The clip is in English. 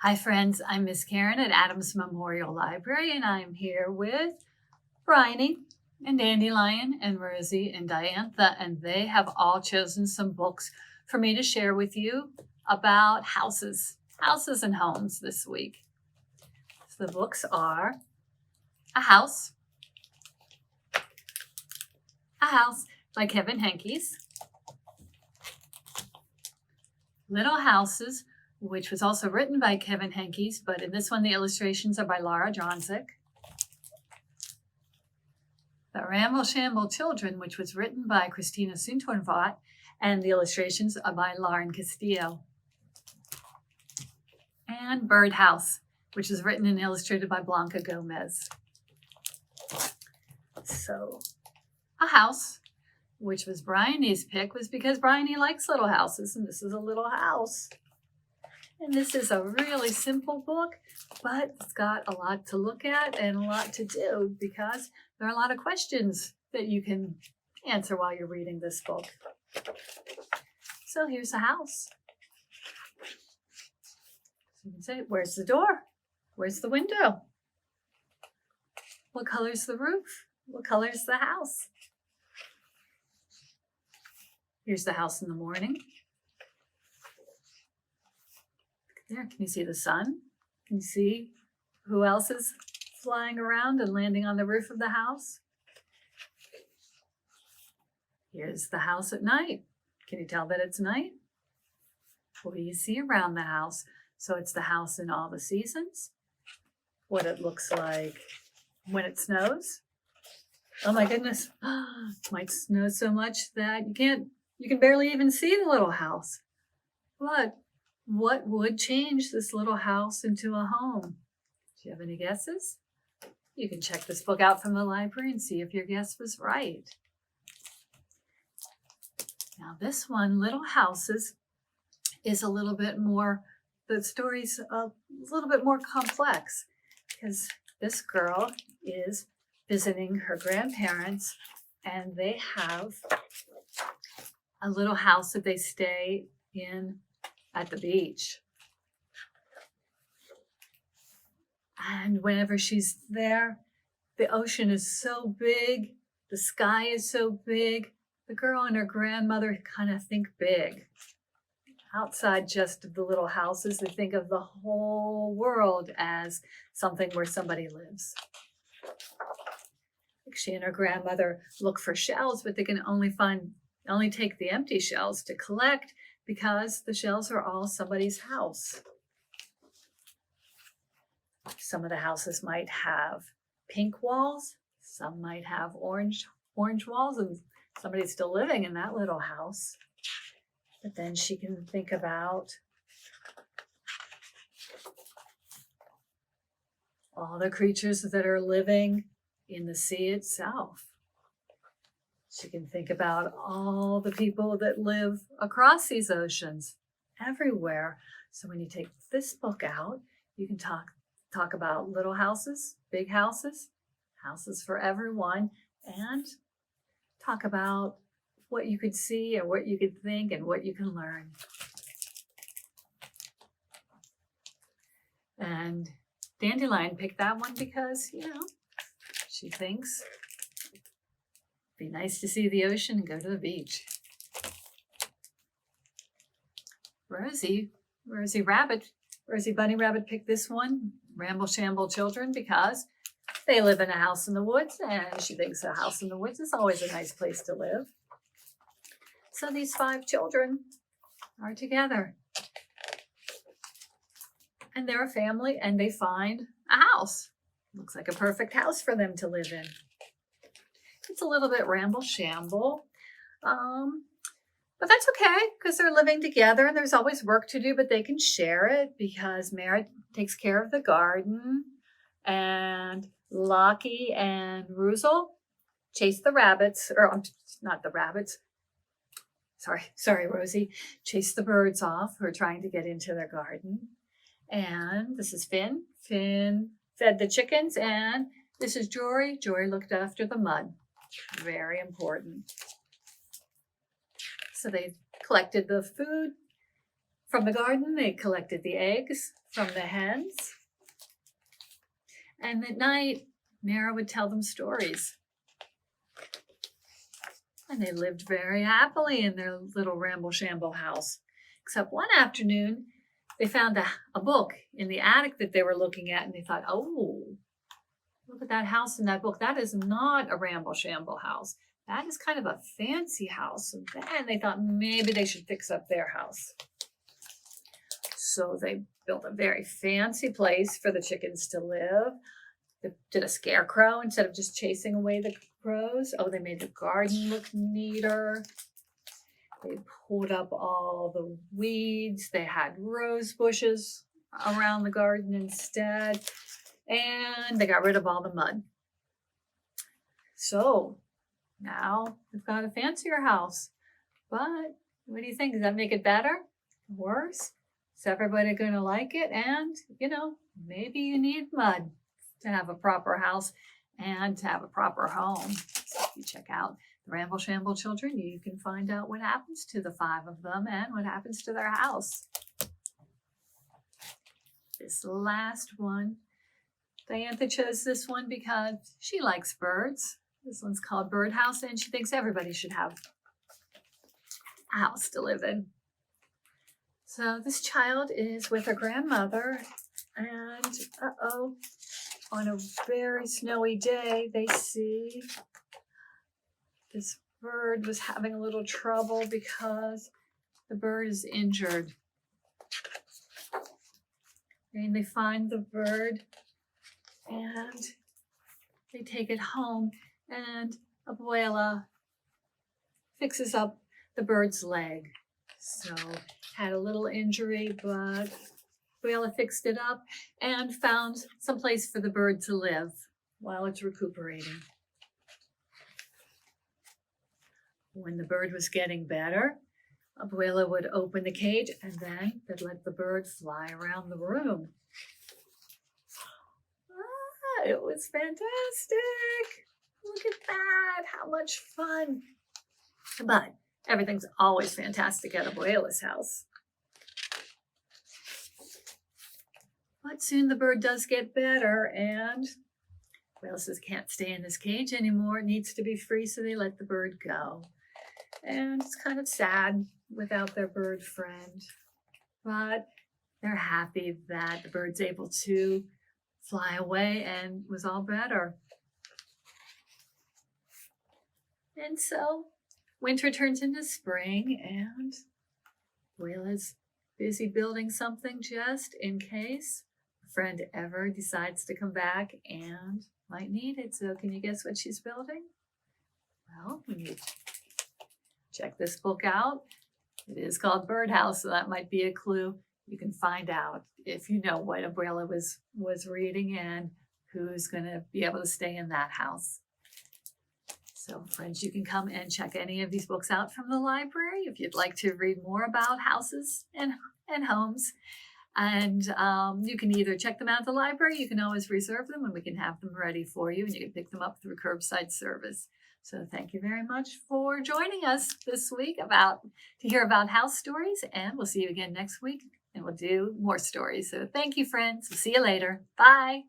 Hi friends, I'm Miss Karen at Adams Memorial Library and I'm here with Bryony and Dandelion and Rosie and Diantha, and they have all chosen some books for me to share with you about houses and homes this week. So the books are A House by Kevin Henkes, Little Houses, which was also written by Kevin Henkes, but in this one the illustrations are by Dronzek. The Ramble Shamble Children, which was written by Christina Soontornvat, and the illustrations are by Castillo. And Birdhouse, which is written and illustrated by Blanca Gómez. So, A House, which was Bryony's pick, was because Bryony likes little houses, and this is a little house. And this is a really simple book, but it's got a lot to look at and a lot to do because there are a lot of questions that you can answer while you're reading this book. So here's a house. So you can say, where's the door? Where's the window? What color's the roof? What color's the house? Here's the house in the morning. There, can you see the sun? Can you see who else is flying around and landing on the roof of the house? Here's the house at night. Can you tell that it's night? What do you see around the house? So it's the house in all the seasons. What it looks like when it snows. Oh my goodness, it might snow so much that you can barely even see the little house. But what would change this little house into a home? Do you have any guesses? You can check this book out from the library and see if your guess was right. Now this one, Little Houses, is a little bit more, the story's a little bit more complex because this girl is visiting her grandparents and they have a little house that they stay in at the beach. And whenever she's there, the ocean is so big, the sky is so big, the girl and her grandmother kind of think big. Outside just of the little houses, they think of the whole world as something where somebody lives. She and her grandmother look for shells, but they can only take the empty shells to collect because the shells are all somebody's house. Some of the houses might have pink walls, some might have orange walls, and somebody's still living in that little house. But then she can think about all the creatures that are living in the sea itself. She can think about all the people that live across these oceans, everywhere. So when you take this book out, you can talk about little houses, big houses, houses for everyone, and talk about what you could see and what you could think and what you can learn. And Dandelion picked that one because, she thinks it'd be nice to see the ocean and go to the beach. Rosie Bunny-Rabbit picked this one, Ramble Shamble Children, because they live in a house in the woods and she thinks a house in the woods is always a nice place to live. So these 5 children are together and they're a family and they find a house. Looks like a perfect house for them to live in. It's a little bit ramble shamble, but that's okay because they're living together and there's always work to do, but they can share it because Merritt takes care of the garden and Lockie and Ruzel chase the rabbits, or not the rabbits. Sorry, Rosie, chase the birds off who are trying to get into their garden. And this is Finn. Finn fed the chickens, and this is Jory. Jory looked after the mud. Very important. So they collected the food From the garden, they collected the eggs from the hens. And at night, Mara would tell them stories. And they lived very happily in their little ramble-shamble house. Except one afternoon, they found a book in the attic that they were looking at, and they thought, oh, look at that house in that book. That is not a ramble-shamble house. That is kind of a fancy house. And then they thought maybe they should fix up their house. So they built a very fancy place for the chickens to live. They did a scarecrow instead of just chasing away the crows. Oh, they made the garden look neater. They pulled up all the weeds. They had rose bushes around the garden instead. And they got rid of all the mud. So now they've got a fancier house. But what do you think? Does that make it better? Worse? Is everybody going to like it? And, maybe you need mud to have a proper house and to have a proper home. So if you check out the Ramble Shamble Children, you can find out what happens to the 5 of them and what happens to their house. This last one, Diantha chose this one because she likes birds. This one's called Birdhouse, and she thinks everybody should have a house to live in. So this child is with her grandmother, and on a very snowy day, they see this bird was having a little trouble because the bird is injured. And they find the bird and they take it home, and Abuela fixes up the bird's leg. So had a little injury, but Abuela fixed it up and found some place for the bird to live while it's recuperating. When the bird was getting better, Abuela would open the cage and then they'd let the bird fly around the room. It was fantastic. Look at that. How much fun. But everything's always fantastic at Abuela's house. But soon the bird does get better, and Abuela says can't stay in this cage anymore. It needs to be free, so they let the bird go. And it's kind of sad without their bird friend. But they're happy that the bird's able to fly away and was all better. And so winter turns into spring, and Abuela's busy building something just in case a friend ever decides to come back and might need it. So can you guess what she's building? Well, when you check this book out, it is called Birdhouse, so that might be a clue. You can find out if you know what Abuela was reading and who's going to be able to stay in that house. So friends, you can come and check any of these books out from the library if you'd like to read more about houses and homes. And you can either check them out at the library, you can always reserve them and we can have them ready for you, and you can pick them up through curbside service. So thank you very much for joining us this week to hear about house stories, and we'll see you again next week and we'll do more stories. So thank you, friends. We'll see you later. Bye.